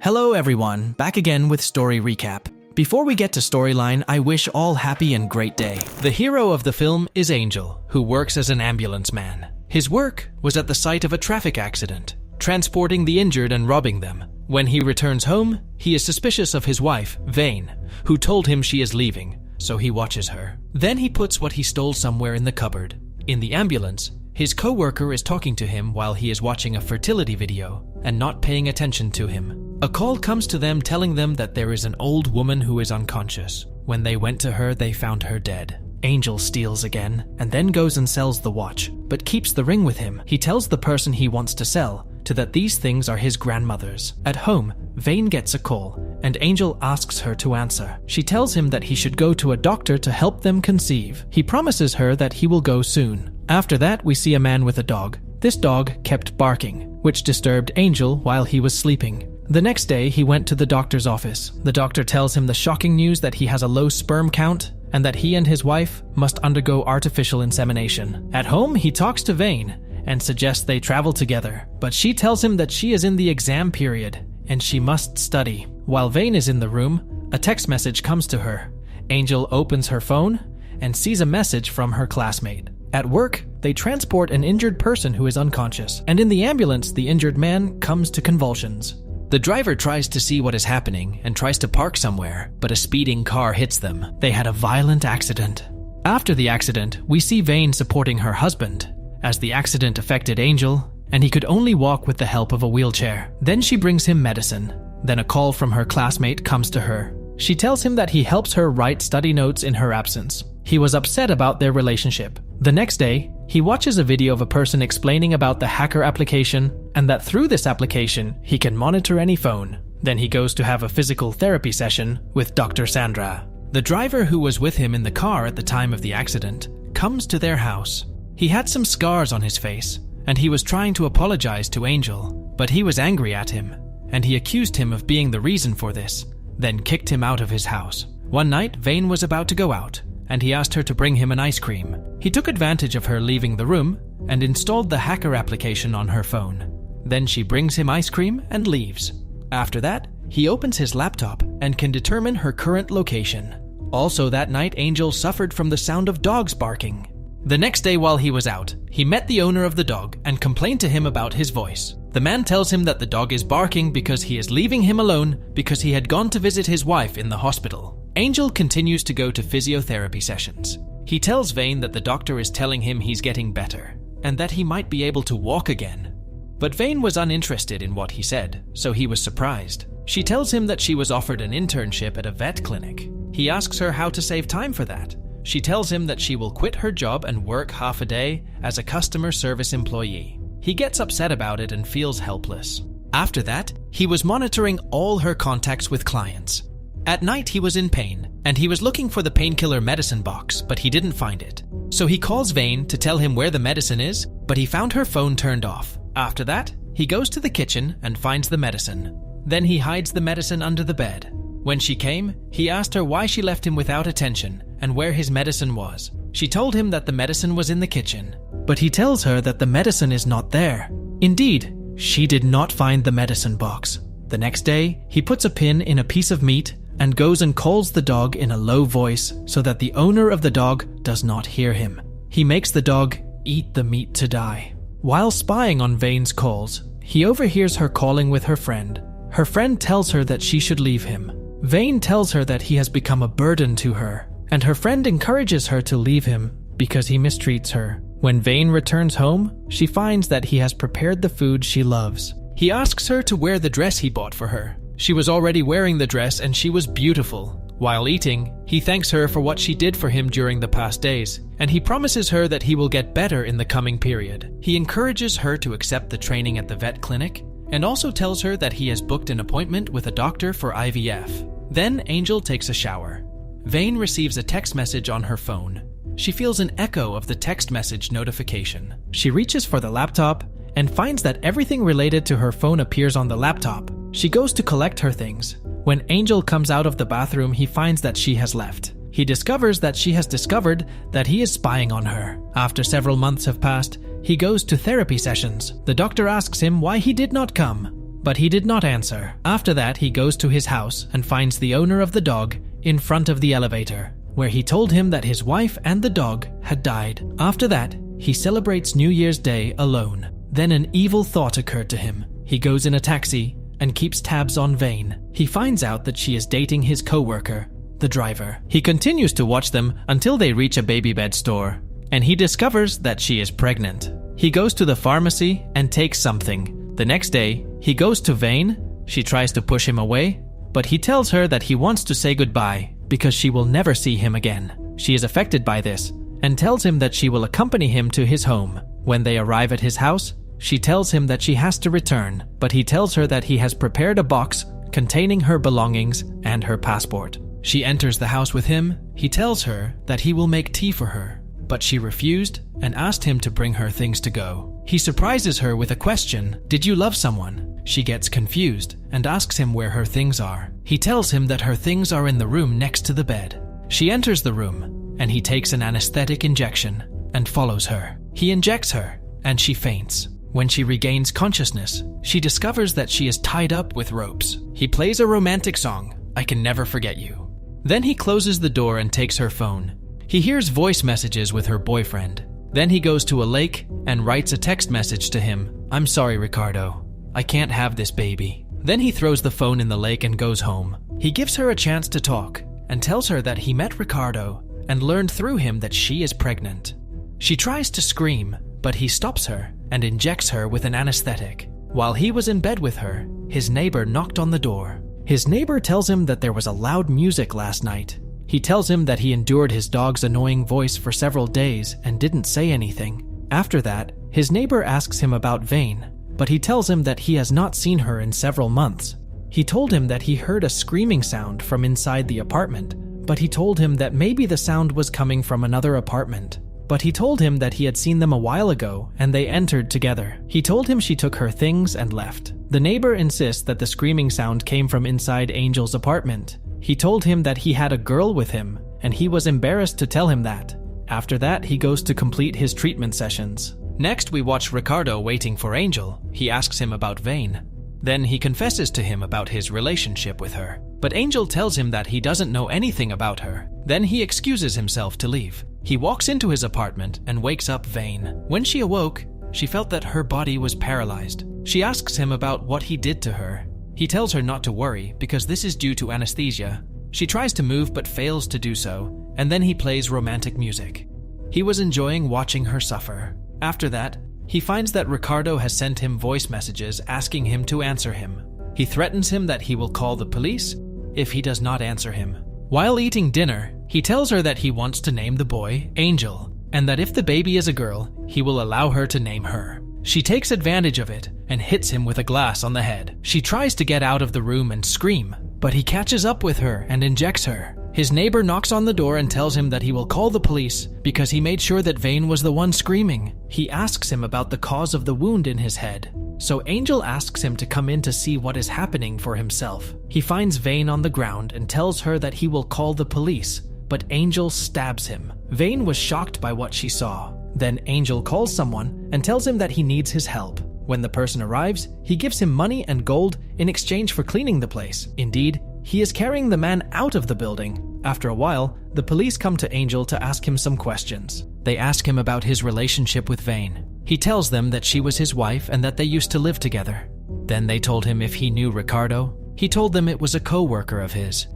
Hello everyone, back again with Story Recap. Before we get to storyline, I wish all happy and great day. The hero of the film is Angel, who works as an ambulance man. His work was at the site of a traffic accident, transporting the injured and robbing them. When he returns home, he is suspicious of his wife, Vane, who told him she is leaving, so he watches her. Then he puts what he stole somewhere in the cupboard. In the ambulance, his co-worker is talking to him while he is watching a fertility video and not paying attention to him. A call comes to them telling them that there is an old woman who is unconscious. When they went to her, they found her dead. Angel steals again and then goes and sells the watch, but keeps the ring with him. He tells the person he wants to sell that these things are his grandmother's. At home, Vane gets a call and Angel asks her to answer. She tells him that he should go to a doctor to help them conceive. He promises her that he will go soon. After that, we see a man with a dog. This dog kept barking, which disturbed Angel while he was sleeping. The next day, he went to the doctor's office. The doctor tells him the shocking news that he has a low sperm count and that he and his wife must undergo artificial insemination. At home, he talks to Vane and suggests they travel together, but she tells him that she is in the exam period and she must study. While Vane is in the room, a text message comes to her. Angel opens her phone and sees a message from her classmate. At work, they transport an injured person who is unconscious, and in the ambulance, the injured man comes to convulsions. The driver tries to see what is happening and tries to park somewhere, but a speeding car hits them. They had a violent accident. After the accident, we see Vane supporting her husband, as the accident affected Angel, and he could only walk with the help of a wheelchair. Then she brings him medicine. Then a call from her classmate comes to her. She tells him that he helps her write study notes in her absence. He was upset about their relationship. The next day, he watches a video of a person explaining about the hacker application and that through this application, he can monitor any phone. Then he goes to have a physical therapy session with Dr. Sandra. The driver who was with him in the car at the time of the accident comes to their house. He had some scars on his face, and he was trying to apologize to Angel, but he was angry at him, and he accused him of being the reason for this, then kicked him out of his house. One night, Vane was about to go out, and he asked her to bring him an ice cream. He took advantage of her leaving the room and installed the hacker application on her phone. Then she brings him ice cream and leaves. After that, he opens his laptop and can determine her current location. Also that night, Angel suffered from the sound of dogs barking. The next day while he was out, he met the owner of the dog and complained to him about his voice. The man tells him that the dog is barking because he is leaving him alone because he had gone to visit his wife in the hospital. Angel continues to go to physiotherapy sessions. He tells Vane that the doctor is telling him he's getting better and that he might be able to walk again. But Vane was uninterested in what he said, so he was surprised. She tells him that she was offered an internship at a vet clinic. He asks her how to save time for that. She tells him that she will quit her job and work half a day as a customer service employee. He gets upset about it and feels helpless. After that, he was monitoring all her contacts with clients. At night, he was in pain, and he was looking for the painkiller medicine box, but he didn't find it. So he calls Vane to tell him where the medicine is, but he found her phone turned off. After that, he goes to the kitchen and finds the medicine. Then he hides the medicine under the bed. When she came, he asked her why she left him without attention and where his medicine was. She told him that the medicine was in the kitchen, but he tells her that the medicine is not there. Indeed, she did not find the medicine box. The next day, he puts a pin in a piece of meat and goes and calls the dog in a low voice so that the owner of the dog does not hear him. He makes the dog eat the meat to die. While spying on Vane's calls, he overhears her calling with her friend. Her friend tells her that she should leave him. Vane tells her that he has become a burden to her, and her friend encourages her to leave him because he mistreats her. When Vane returns home, she finds that he has prepared the food she loves. He asks her to wear the dress he bought for her. She was already wearing the dress and she was beautiful. While eating, he thanks her for what she did for him during the past days, and he promises her that he will get better in the coming period. He encourages her to accept the training at the vet clinic, and also tells her that he has booked an appointment with a doctor for IVF. Then Angel takes a shower. Vane receives a text message on her phone. She feels an echo of the text message notification. She reaches for the laptop and finds that everything related to her phone appears on the laptop. She goes to collect her things. When Angel comes out of the bathroom, he finds that she has left. He discovers that she has discovered that he is spying on her. After several months have passed, he goes to therapy sessions. The doctor asks him why he did not come, but he did not answer. After that, he goes to his house and finds the owner of the dog in front of the elevator, where he told him that his wife and the dog had died. After that, he celebrates New Year's Day alone. Then an evil thought occurred to him. He goes in a taxi and keeps tabs on Vane. He finds out that she is dating his co-worker, the driver. He continues to watch them until they reach a baby bed store, and he discovers that she is pregnant. He goes to the pharmacy and takes something. The next day, he goes to Vane. She tries to push him away, but he tells her that he wants to say goodbye because she will never see him again. She is affected by this and tells him that she will accompany him to his home. When they arrive at his house, she tells him that she has to return, but he tells her that he has prepared a box containing her belongings and her passport. She enters the house with him. He tells her that he will make tea for her, but she refused and asked him to bring her things to go. He surprises her with a question, "Did you love someone?" She gets confused and asks him where her things are. He tells him that her things are in the room next to the bed. She enters the room, and he takes an anesthetic injection and follows her. He injects her, and she faints. When she regains consciousness, she discovers that she is tied up with ropes. He plays a romantic song, "I Can Never Forget You." Then he closes the door and takes her phone. He hears voice messages with her boyfriend. Then he goes to a lake and writes a text message to him, "I'm sorry, Ricardo. I can't have this baby." Then he throws the phone in the lake and goes home. He gives her a chance to talk and tells her that he met Ricardo and learned through him that she is pregnant. She tries to scream, but he stops her and injects her with an anesthetic. While he was in bed with her, his neighbor knocked on the door. His neighbor tells him that there was a loud music last night. He tells him that he endured his dog's annoying voice for several days and didn't say anything. After that, his neighbor asks him about Vane, but he tells him that he has not seen her in several months. He told him that he heard a screaming sound from inside the apartment, but he told him that maybe the sound was coming from another apartment. But he told him that he had seen them a while ago and they entered together. He told him she took her things and left. The neighbor insists that the screaming sound came from inside Angel's apartment. He told him that he had a girl with him and he was embarrassed to tell him that. After that, he goes to complete his treatment sessions. Next, we watch Ricardo waiting for Angel. He asks him about Vane. Then he confesses to him about his relationship with her. But Angel tells him that he doesn't know anything about her. Then he excuses himself to leave. He walks into his apartment and wakes up Vane. When she awoke, she felt that her body was paralyzed. She asks him about what he did to her. He tells her not to worry because this is due to anesthesia. She tries to move but fails to do so, and then he plays romantic music. He was enjoying watching her suffer. After that, he finds that Ricardo has sent him voice messages asking him to answer him. He threatens him that he will call the police if he does not answer him. While eating dinner, he tells her that he wants to name the boy Angel, and that if the baby is a girl, he will allow her to name her. She takes advantage of it and hits him with a glass on the head. She tries to get out of the room and scream, but he catches up with her and injects her. His neighbor knocks on the door and tells him that he will call the police because he made sure that Vane was the one screaming. He asks him about the cause of the wound in his head. So Angel asks him to come in to see what is happening for himself. He finds Vane on the ground and tells her that he will call the police, but Angel stabs him. Vane was shocked by what she saw. Then Angel calls someone and tells him that he needs his help. When the person arrives, he gives him money and gold in exchange for cleaning the place. Indeed, he is carrying the man out of the building. After a while, the police come to Angel to ask him some questions. They ask him about his relationship with Vane. He tells them that she was his wife and that they used to live together. Then they told him if he knew Ricardo. He told them it was a co-worker of his,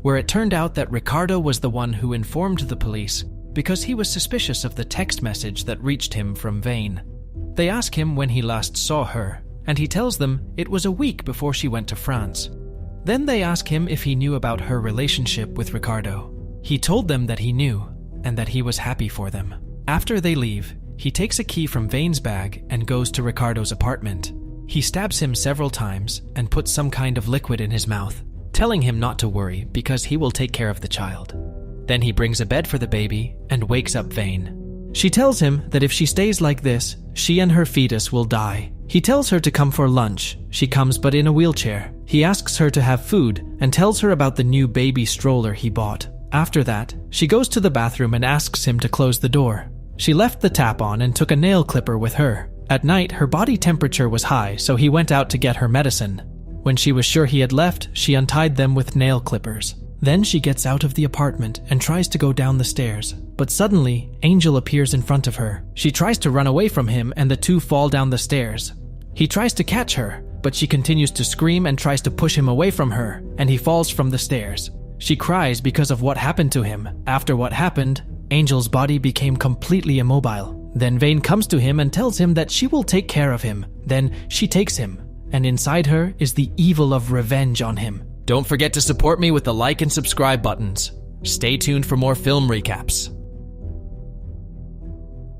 where it turned out that Ricardo was the one who informed the police because he was suspicious of the text message that reached him from Vane. They ask him when he last saw her, and he tells them it was a week before she went to France. Then they ask him if he knew about her relationship with Ricardo. He told them that he knew, and that he was happy for them. After they leave, he takes a key from Vane's bag and goes to Ricardo's apartment. He stabs him several times and puts some kind of liquid in his mouth, telling him not to worry because he will take care of the child. Then he brings a bed for the baby and wakes up Vane. She tells him that if she stays like this, she and her fetus will die. He tells her to come for lunch. She comes but in a wheelchair. He asks her to have food and tells her about the new baby stroller he bought. After that, she goes to the bathroom and asks him to close the door. She left the tap on and took a nail clipper with her. At night, her body temperature was high, so he went out to get her medicine. When she was sure he had left, she untied them with nail clippers. Then she gets out of the apartment and tries to go down the stairs. But suddenly, Angel appears in front of her. She tries to run away from him and the two fall down the stairs. He tries to catch her, but she continues to scream and tries to push him away from her, and he falls from the stairs. She cries because of what happened to him. After what happened, Angel's body became completely immobile. Then Vane comes to him and tells him that she will take care of him. Then she takes him, and inside her is the evil of revenge on him. Don't forget to support me with the like and subscribe buttons. Stay tuned for more film recaps.